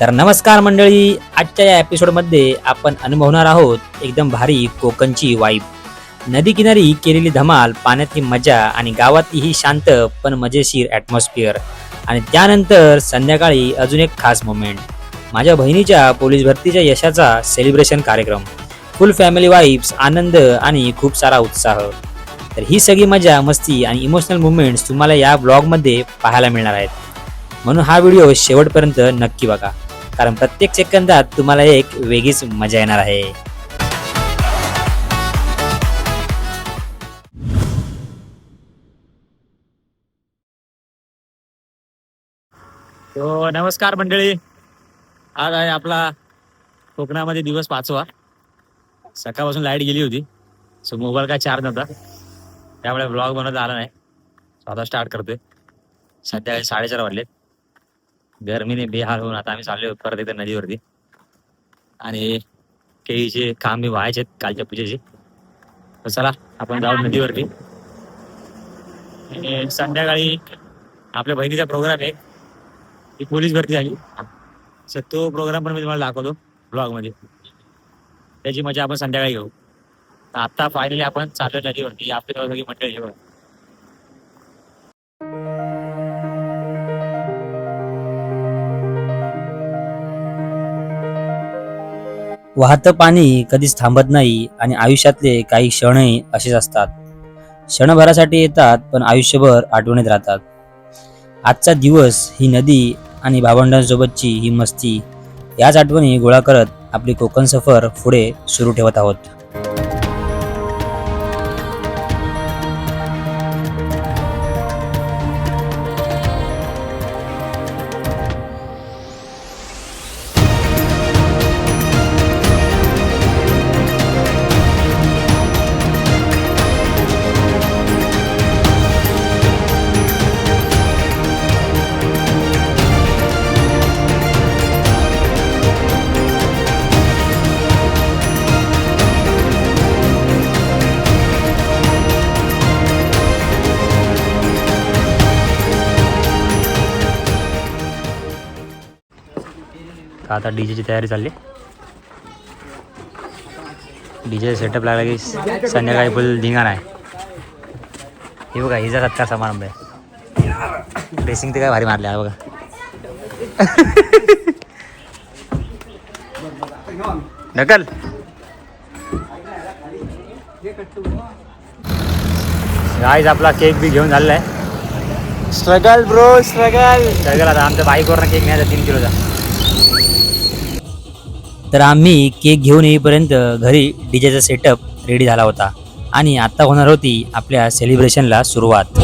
तर नमस्कार मंडळी, आजच्या या एपिसोडमध्ये आपण अनुभवणार आहोत एकदम भारी कोकणची वाईब. नदी किनारी केलेली धमाल, पाण्यातली मजा आणि गावातली ही शांत पण मजेशीर ॲटमॉस्फिअर. आणि त्यानंतर संध्याकाळी अजून एक खास मोमेंट, माझ्या बहिणीच्या पोलीस भरतीच्या यशाचा सेलिब्रेशन कार्यक्रम. फुल फॅमिली वाईब्स, आनंद आणि खूप सारा उत्साह. तर ही सगळी मजा, मस्ती आणि इमोशनल मुवमेंट्स तुम्हाला या ब्लॉगमध्ये पाहायला मिळणार आहेत. म्हणून हा व्हिडिओ शेवटपर्यंत नक्की बघा, कारण प्रत्येक सेकंदात तुम्हाला एक वेगळीच मजा येणार आहे. तो नमस्कार मंडळी, आज आहे आपला कोकणामध्ये दिवस 5वा. सकाळपासून लाईट गेली होती, सो मोबाईल काय चार्ज नव्हता, त्यामुळे ब्लॉग बनवता आला नाही. स्वतः स्टार्ट करतोय. सध्या 4:30 वाजलेत. गरमीने बेहाल होऊन आता आम्ही चाललोय परत एकदा नदीवरती. आणि केळीचे काम मी व्हायचे कालच्या पूजेची, तर चला आपण जाऊ नदीवरती. आणि संध्याकाळी आपल्या बहिणीचा प्रोग्राम आहे, ती पोलीस भरती झाली. सर तो प्रोग्राम पण मी तुम्हाला दाखवतो ब्लॉग मध्ये, त्याची मजा आपण संध्याकाळी घेऊ. तर आता फायनली आपण चाललो नदीवरती. आपली सगळी मंडळी घेऊ. वाहतं पाणी कधीच थांबत नाही आणि आयुष्यातले काही क्षणही असेच असतात. क्षणभरासाठी येतात पण आयुष्यभर आठवणीत राहतात. आजचा दिवस, ही नदी आणि भावंडांसोबतची ही मस्ती, याच आठवणी गोळा करत आपली कोकण सफर पुढे सुरू ठेवत आहोत. आता डीजेची तयारी चालली. डीजे सेटअप लागला की संध्याकाळी फुल धिंगाणा आहे. हे बघा, हिचा सत्कार समारंभ आहे. ड्रेसिंग ते काय भारी मारले आहे बघा. ढकल. गाईज आपला केक बी घेऊन झालेला आहे. Struggle bro, struggle. आता आमच्या बाईकवरनं केक न्यायचा 3 किलोचा. तर आम्ही केक घेऊन येईपर्यंत घरी डीजेचा सेटअप रेडी झाला होता आणि आता होणार होती आपल्या सेलिब्रेशनला सुरुवात.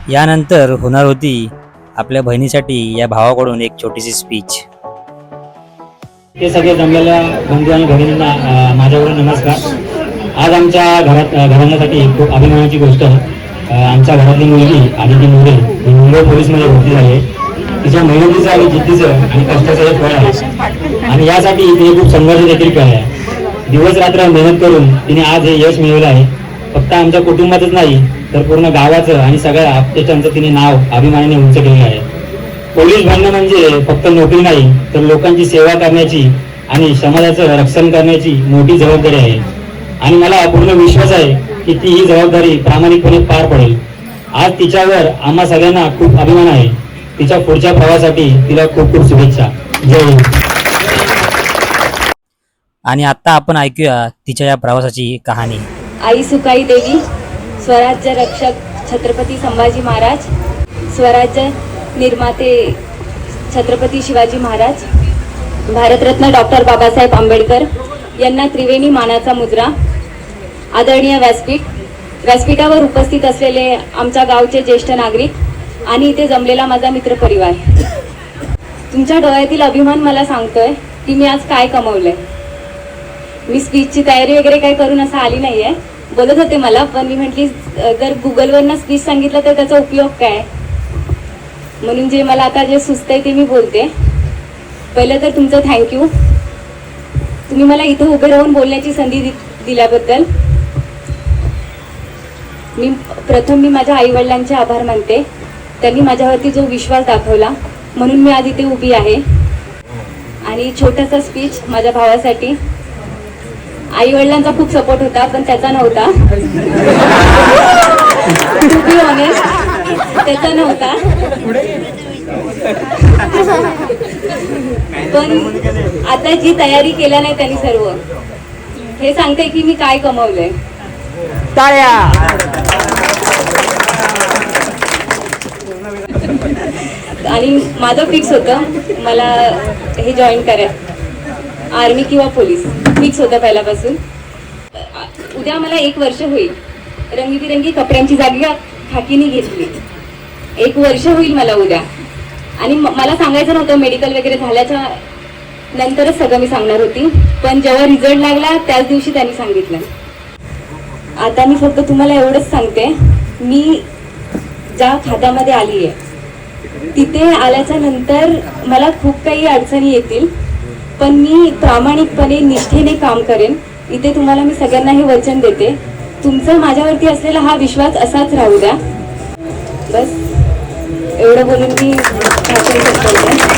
यानंतर होणार होती आपल्या बहिणीसाठी या भावाकडून एक छोटीशी स्पीच. ते सगळे जमलेल्या बंधू आणि भगिनींना माझ्याकडून नमस्कार. आज आमच्या घराण्यासाठी खूप अभिमानाची गोष्ट आहे. आमच्या घरातली मुलगी आदिती मोरे ही मुंबई पोलीसमध्ये भरती झाली आहे. तिच्या मेहनतीचं आणि जिद्दीचं आणि कष्टाचं हे फळ आहे आणि यासाठी तिने खूप संघर्ष देखील केला आहे. दिवस रात्र मेहनत करून तिने आज हे यश मिळवलं आहे. फक्त आमच्या कुटुंबातच नाही तर पूर्ण गावाचं आणि सगळ्या आपतेच्यांचं तिने नाव अभिमानाने उंच केलेलं आहे. पोलीस बनणं म्हणजे फक्त नोकरी नाही तर लोकांची सेवा करण्याची आणि समाजाचं रक्षण करण्याची मोठी जबाबदारी आहे. आणि मला पूर्ण विश्वास आहे की ती ही जबाबदारी प्रामाणिकपणे पार पडेल. आज तिच्यावर आम्हा सगळ्यांना खूप अभिमान आहे. तिच्या पुढच्या प्रवासासाठी तिला खूप खूप शुभेच्छा. जय हिंद. आणि आता आपण ऐकूया तिच्या या प्रवासाची कहाणी. आई सुकाई देवी स्वराज्य रक्षक छत्रपती संभाजी महाराज, स्वराज्य निर्माते छत्रपती शिवाजी महाराज, भारतरत्न डॉक्टर बाबासाहेब आंबेडकर यांना त्रिवेणी मानाचा मुजरा. आदरणीय व्यासपीठावर उपस्थित असलेले आमच्या गावचे ज्येष्ठ नागरिक आणि इथे जमलेला माझा मित्रपरिवार, तुमच्या डोळ्यातील अभिमान मला सांगतोय की मी आज काय कमवलंय. मी स्पीचची तयारी वगैरे काय करून असं आली नाहीये. बोलत होते मला, पण मी म्हटली जर गुगलवरनं स्पीच सांगितलं तर त्याचा उपयोग काय, म्हणून जे मला आता जे सुचतंय ते मी बोलते. पहिलं तर तुमचं थँक्यू, तुम्ही मला इथं उभे राहून बोलण्याची संधी दिल्याबद्दल. मी माझ्या आईवडिलांचे आभार मानते. त्यांनी माझ्यावरती जो विश्वास दाखवला म्हणून मी आज इथे उभी आहे. आणि छोटासा स्पीच माझ्या भावासाठी. आईवडिलांचा खूप सपोर्ट होता पण त्याचा नव्हता. टू बी ऑनेस्ट त्याचा नव्हता. पण आता जी तयारी केल्या नाही त्यांनी सर्व, हे सांगते की मी काय कमवलंय. आणि माझं फिक्स होतं मला हे जॉईन करायचं, आर्मी किंवा पोलीस फिक्स होतं पहिल्यापासून. उद्या मला 1 वर्ष होईल. रंगीबिरंगी कपड्यांची जागी खाकीने घेतली. 1 वर्ष होईल मला उद्या. आणि मला सांगायचं नव्हतं, मेडिकल वगैरे झाल्याच्या नंतरच सगळं मी सांगणार होती. पण जेव्हा रिझल्ट लागला त्याच दिवशी त्यांनी सांगितलं. आता मी फक्त तुम्हाला एवढंच सांगते, मी ज्या खात्यामध्ये आली आहे तिथे आल्याच्या नंतर मला खूप काही अडचणी येतील, पण मी प्रामाणिकपणे निष्ठेने काम करेन. इथे तुम्हाला मी सगळ्यांना हे वचन देते. तुमचा माझ्यावरती असलेला हा विश्वास असाच राहू द्या. बस एवढं बोलून मी भाषण करते.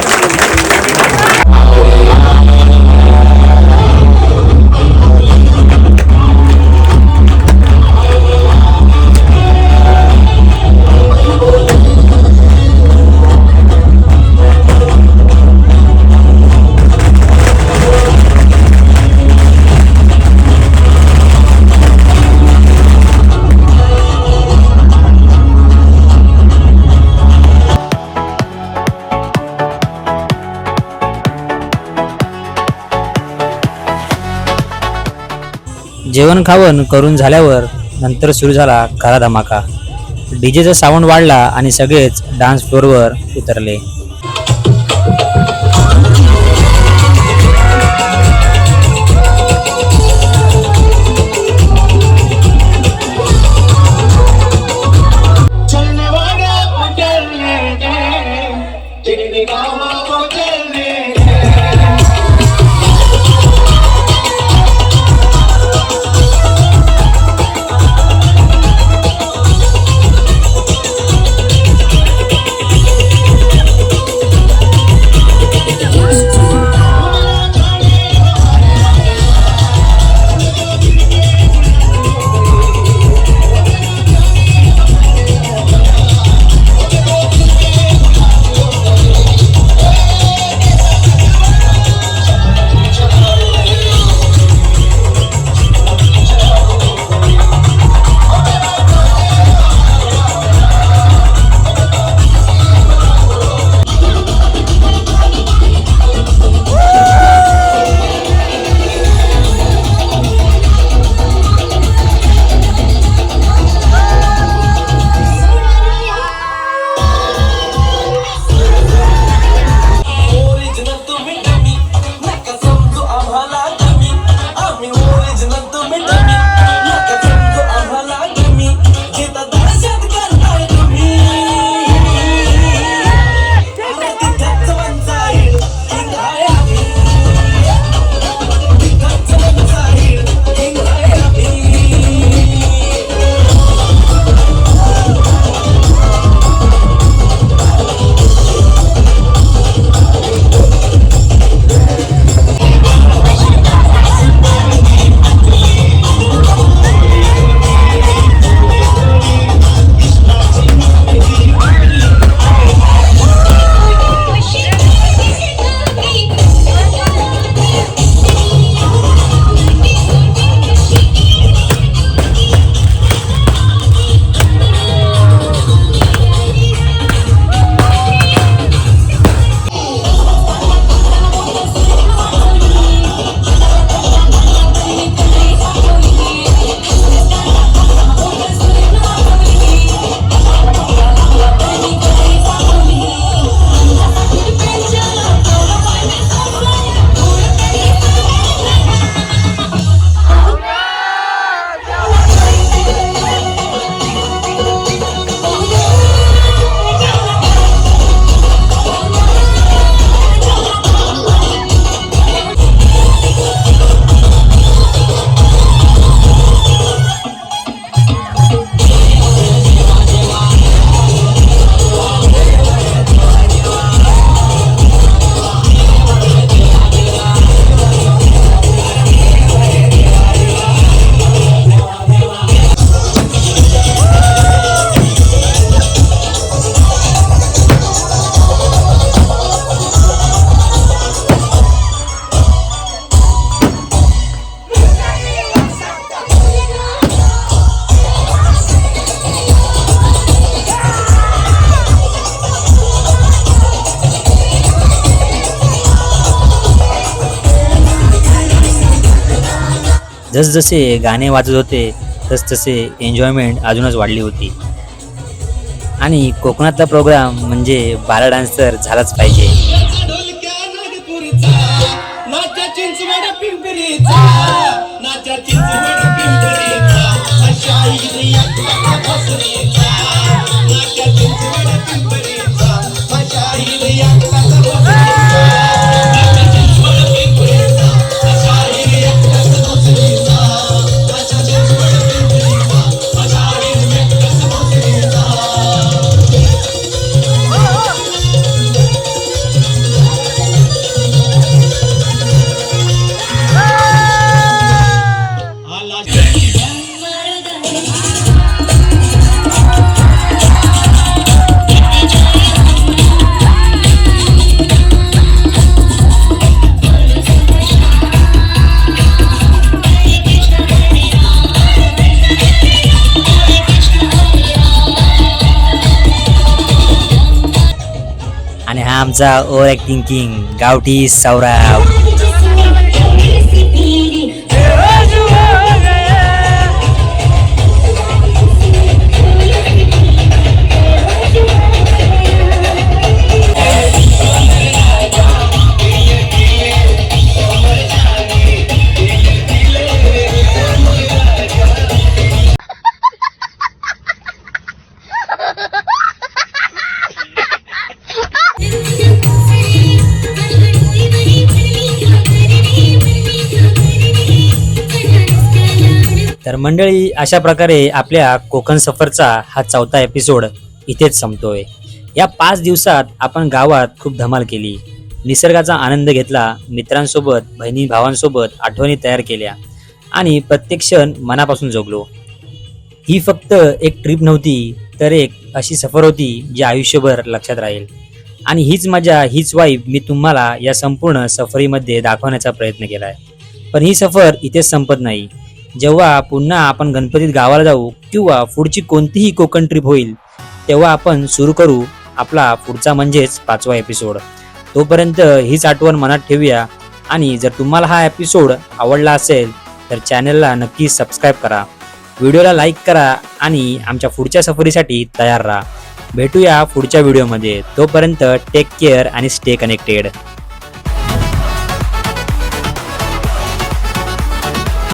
जेवण खावण करून झाल्यावर नंतर सुरू झाला खरा धमाका. डीजेचा साऊंड वाढला आणि सगळेच डान्स फ्लोअरवर उतरले. जसजसे गाणे वाजत होते तसतसे एन्जॉयमेंट अजूनच वाढली होती. आणि कोकणातला प्रोग्राम म्हणजे बाला डान्स तर झालाच पाहिजे. आणि हा आमचा ओव्हर ऍक्टिंग किंग गावठी सौरव. तर मंडळी, अशा प्रकारे आपल्या कोकण सफरचा हा 4था एपिसोड इथेच संपतोय. या 5 दिवसात आपण गावात खूप धमाल केली, निसर्गाचा आनंद घेतला, मित्रांसोबत बहिणी भावांसोबत आठवणी तयार केल्या आणि प्रत्येक क्षण मनापासून जगलो. ही फक्त एक ट्रिप नव्हती, तर एक अशी सफर होती जी आयुष्यभर लक्षात राहील. आणि हीच मजा, हीच वाईब मी तुम्हाला या संपूर्ण सफरीमध्ये दाखवण्याचा प्रयत्न केला आहे. पण ही सफर इथेच संपत नाही. जेव्हा पुन्हा आपण गणपतीत गावाला जाऊ किंवा पुढची कोणतीही कोकण ट्रिप होईल, तेव्हा आपण सुरू करू आपला पुढचा म्हणजेच 5वा एपिसोड. तोपर्यंत हीच आठवण मनात ठेवूया. आणि जर तुम्हाला हा एपिसोड आवडला असेल तर चॅनलला नक्की सबस्क्राईब करा, व्हिडिओला लाईक करा आणि आमच्या पुढच्या सफरीसाठी तयार राहा. भेटूया पुढच्या व्हिडिओमध्ये. तोपर्यंत टेक केअर आणि स्टे कनेक्टेड.